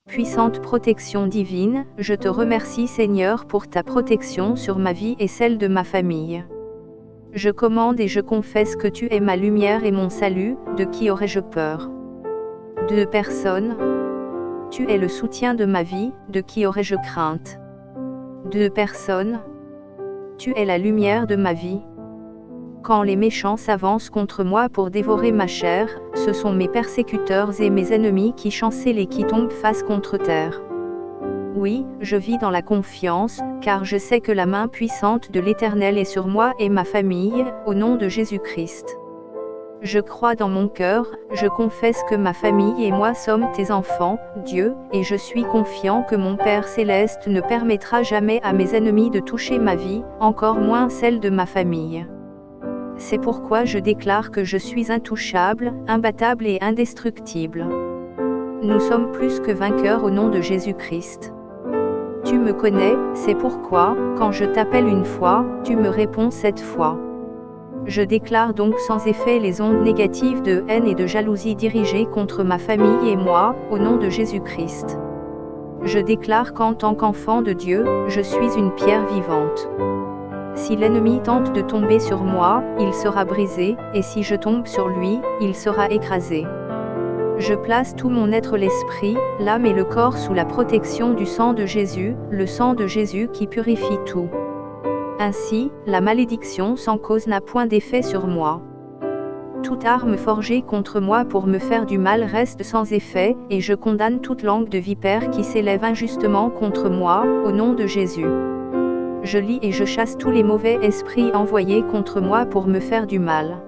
Puissante protection divine, je te remercie Seigneur pour ta protection sur ma vie et celle de ma famille. Je commande et je confesse que tu es ma lumière et mon salut, de qui aurais-je peur? De personne. Tu es le soutien de ma vie, de qui aurais-je crainte? De personne. Tu es la lumière de ma vie. Quand les méchants s'avancent contre moi pour dévorer ma chair, ce sont mes persécuteurs et mes ennemis qui chancellent et qui tombent face contre terre. Oui, je vis dans la confiance, car je sais que la main puissante de l'Éternel est sur moi et ma famille, au nom de Jésus-Christ. Je crois dans mon cœur, je confesse que ma famille et moi sommes tes enfants, Dieu, et je suis confiant que mon Père céleste ne permettra jamais à mes ennemis de toucher ma vie, encore moins celle de ma famille. C'est pourquoi je déclare que je suis intouchable, imbattable et indestructible. Nous sommes plus que vainqueurs au nom de Jésus-Christ. Tu me connais, c'est pourquoi, quand je t'appelle une fois, tu me réponds 7 fois. Je déclare donc sans effet les ondes négatives de haine et de jalousie dirigées contre ma famille et moi, au nom de Jésus-Christ. Je déclare qu'en tant qu'enfant de Dieu, je suis une pierre vivante. Si l'ennemi tente de tomber sur moi, il sera brisé, et si je tombe sur lui, il sera écrasé. Je place tout mon être, l'esprit, l'âme et le corps sous la protection du sang de Jésus, le sang de Jésus qui purifie tout. Ainsi, la malédiction sans cause n'a point d'effet sur moi. Toute arme forgée contre moi pour me faire du mal reste sans effet, et je condamne toute langue de vipère qui s'élève injustement contre moi, au nom de Jésus. Je lis et je chasse tous les mauvais esprits envoyés contre moi pour me faire du mal.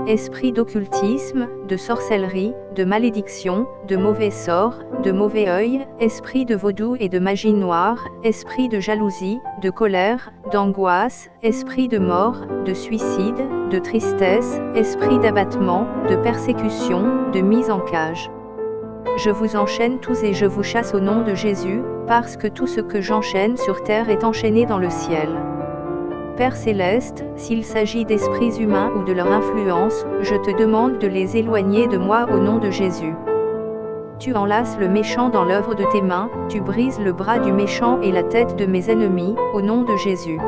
Esprit d'occultisme, de sorcellerie, de malédiction, de mauvais sort, de mauvais œil, esprit de vaudou et de magie noire, esprit de jalousie, de colère, d'angoisse, esprit de mort, de suicide, de tristesse, esprit d'abattement, de persécution, de mise en cage. Je vous enchaîne tous et je vous chasse au nom de Jésus, parce que tout ce que j'enchaîne sur terre est enchaîné dans le ciel. Père céleste, s'il s'agit d'esprits humains ou de leur influence, je te demande de les éloigner de moi au nom de Jésus. Tu enlaces le méchant dans l'œuvre de tes mains, tu brises le bras du méchant et la tête de mes ennemis, au nom de Jésus.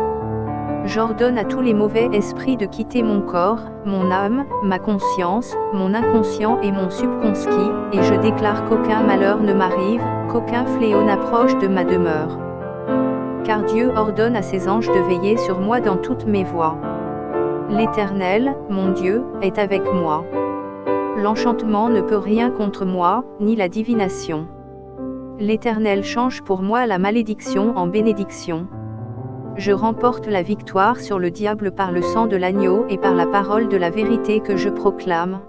J'ordonne à tous les mauvais esprits de quitter mon corps, mon âme, ma conscience, mon inconscient et mon subconscient, et je déclare qu'aucun malheur ne m'arrive, qu'aucun fléau n'approche de ma demeure. Car Dieu ordonne à ses anges de veiller sur moi dans toutes mes voies. L'Éternel, mon Dieu, est avec moi. L'enchantement ne peut rien contre moi, ni la divination. L'Éternel change pour moi la malédiction en bénédiction. Je remporte la victoire sur le diable par le sang de l'agneau et par la parole de la vérité que je proclame.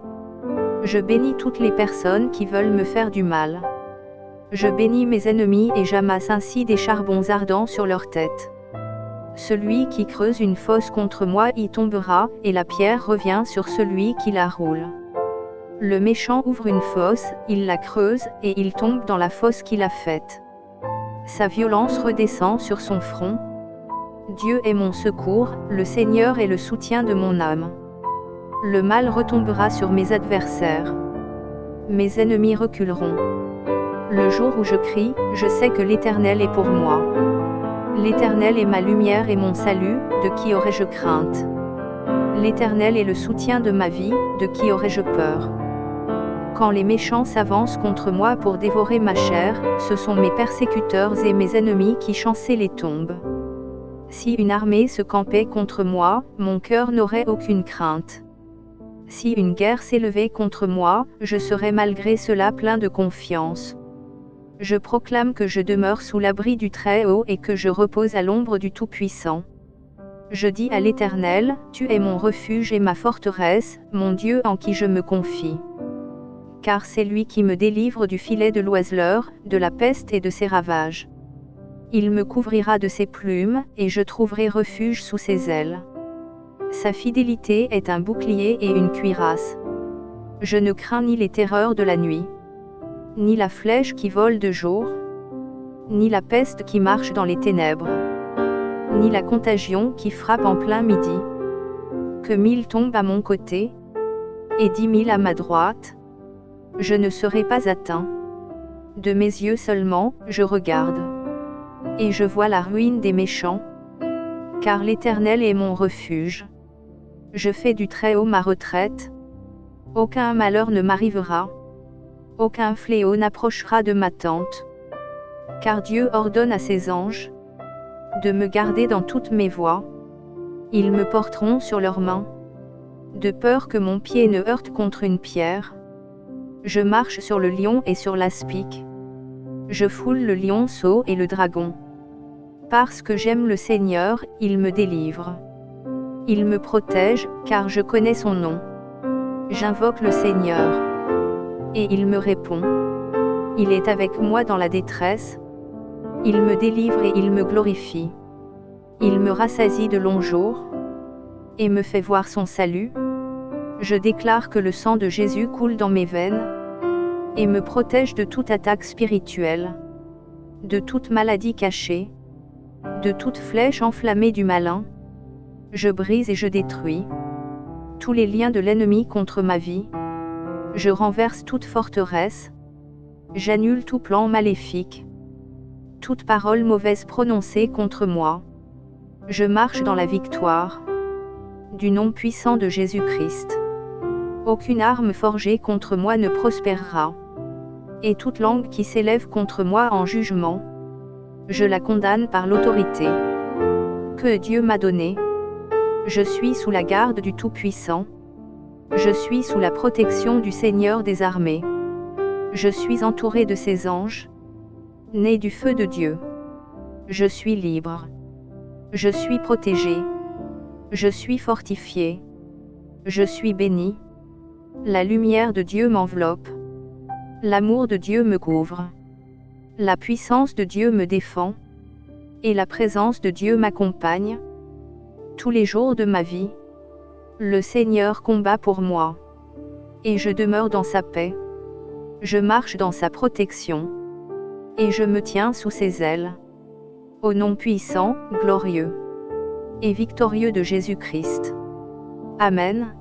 Je bénis toutes les personnes qui veulent me faire du mal. Je bénis mes ennemis et j'amasse ainsi des charbons ardents sur leur tête. Celui qui creuse une fosse contre moi y tombera, et la pierre revient sur celui qui la roule. Le méchant ouvre une fosse, il la creuse, et il tombe dans la fosse qu'il a faite. Sa violence redescend sur son front. Dieu est mon secours, le Seigneur est le soutien de mon âme. Le mal retombera sur mes adversaires. Mes ennemis reculeront. Le jour où je crie, je sais que l'Éternel est pour moi. L'Éternel est ma lumière et mon salut, de qui aurais-je crainte? L'Éternel est le soutien de ma vie, de qui aurais-je peur? Quand les méchants s'avancent contre moi pour dévorer ma chair, ce sont mes persécuteurs et mes ennemis qui chancellent et tombent. Si une armée se campait contre moi, mon cœur n'aurait aucune crainte. Si une guerre s'élevait contre moi, je serais malgré cela plein de confiance. Je proclame que je demeure sous l'abri du Très-Haut et que je repose à l'ombre du Tout-Puissant. Je dis à l'Éternel, tu es mon refuge et ma forteresse, mon Dieu en qui je me confie. Car c'est lui qui me délivre du filet de l'oiseleur, de la peste et de ses ravages. Il me couvrira de ses plumes, et je trouverai refuge sous ses ailes. Sa fidélité est un bouclier et une cuirasse. Je ne crains ni les terreurs de la nuit, ni la flèche qui vole de jour, ni la peste qui marche dans les ténèbres, ni la contagion qui frappe en plein midi. Que 1000 tombent à mon côté, et 10 000 à ma droite, je ne serai pas atteint. De mes yeux seulement, je regarde. Et je vois la ruine des méchants. Car l'Éternel est mon refuge. Je fais du Très-Haut ma retraite. Aucun malheur ne m'arrivera. Aucun fléau n'approchera de ma tente. Car Dieu ordonne à ses anges de me garder dans toutes mes voies. Ils me porteront sur leurs mains, de peur que mon pied ne heurte contre une pierre. Je marche sur le lion et sur l'aspic. Je foule le lionceau et le dragon. Parce que j'aime le Seigneur, il me délivre. Il me protège, car je connais son nom. J'invoque le Seigneur. Et il me répond. Il est avec moi dans la détresse. Il me délivre et il me glorifie. Il me rassasie de longs jours. Et me fait voir son salut. Je déclare que le sang de Jésus coule dans mes veines. Et me protège de toute attaque spirituelle. De toute maladie cachée. De toute flèche enflammée du malin. Je brise et je détruis tous les liens de l'ennemi contre ma vie. Je renverse toute forteresse. J'annule tout plan maléfique. Toute parole mauvaise prononcée contre moi. Je marche dans la victoire du nom puissant de Jésus-Christ. Aucune arme forgée contre moi ne prospérera. Et toute langue qui s'élève contre moi en jugement, je la condamne par l'autorité que Dieu m'a donnée. Je suis sous la garde du Tout-Puissant. Je suis sous la protection du Seigneur des armées. Je suis entouré de ses anges, né du feu de Dieu. Je suis libre. Je suis protégé. Je suis fortifié. Je suis béni. La lumière de Dieu m'enveloppe. L'amour de Dieu me couvre. La puissance de Dieu me défend. Et la présence de Dieu m'accompagne. Tous les jours de ma vie, le Seigneur combat pour moi. Et je demeure dans sa paix. Je marche dans sa protection. Et je me tiens sous ses ailes. Au nom puissant, glorieux et victorieux de Jésus-Christ. Amen.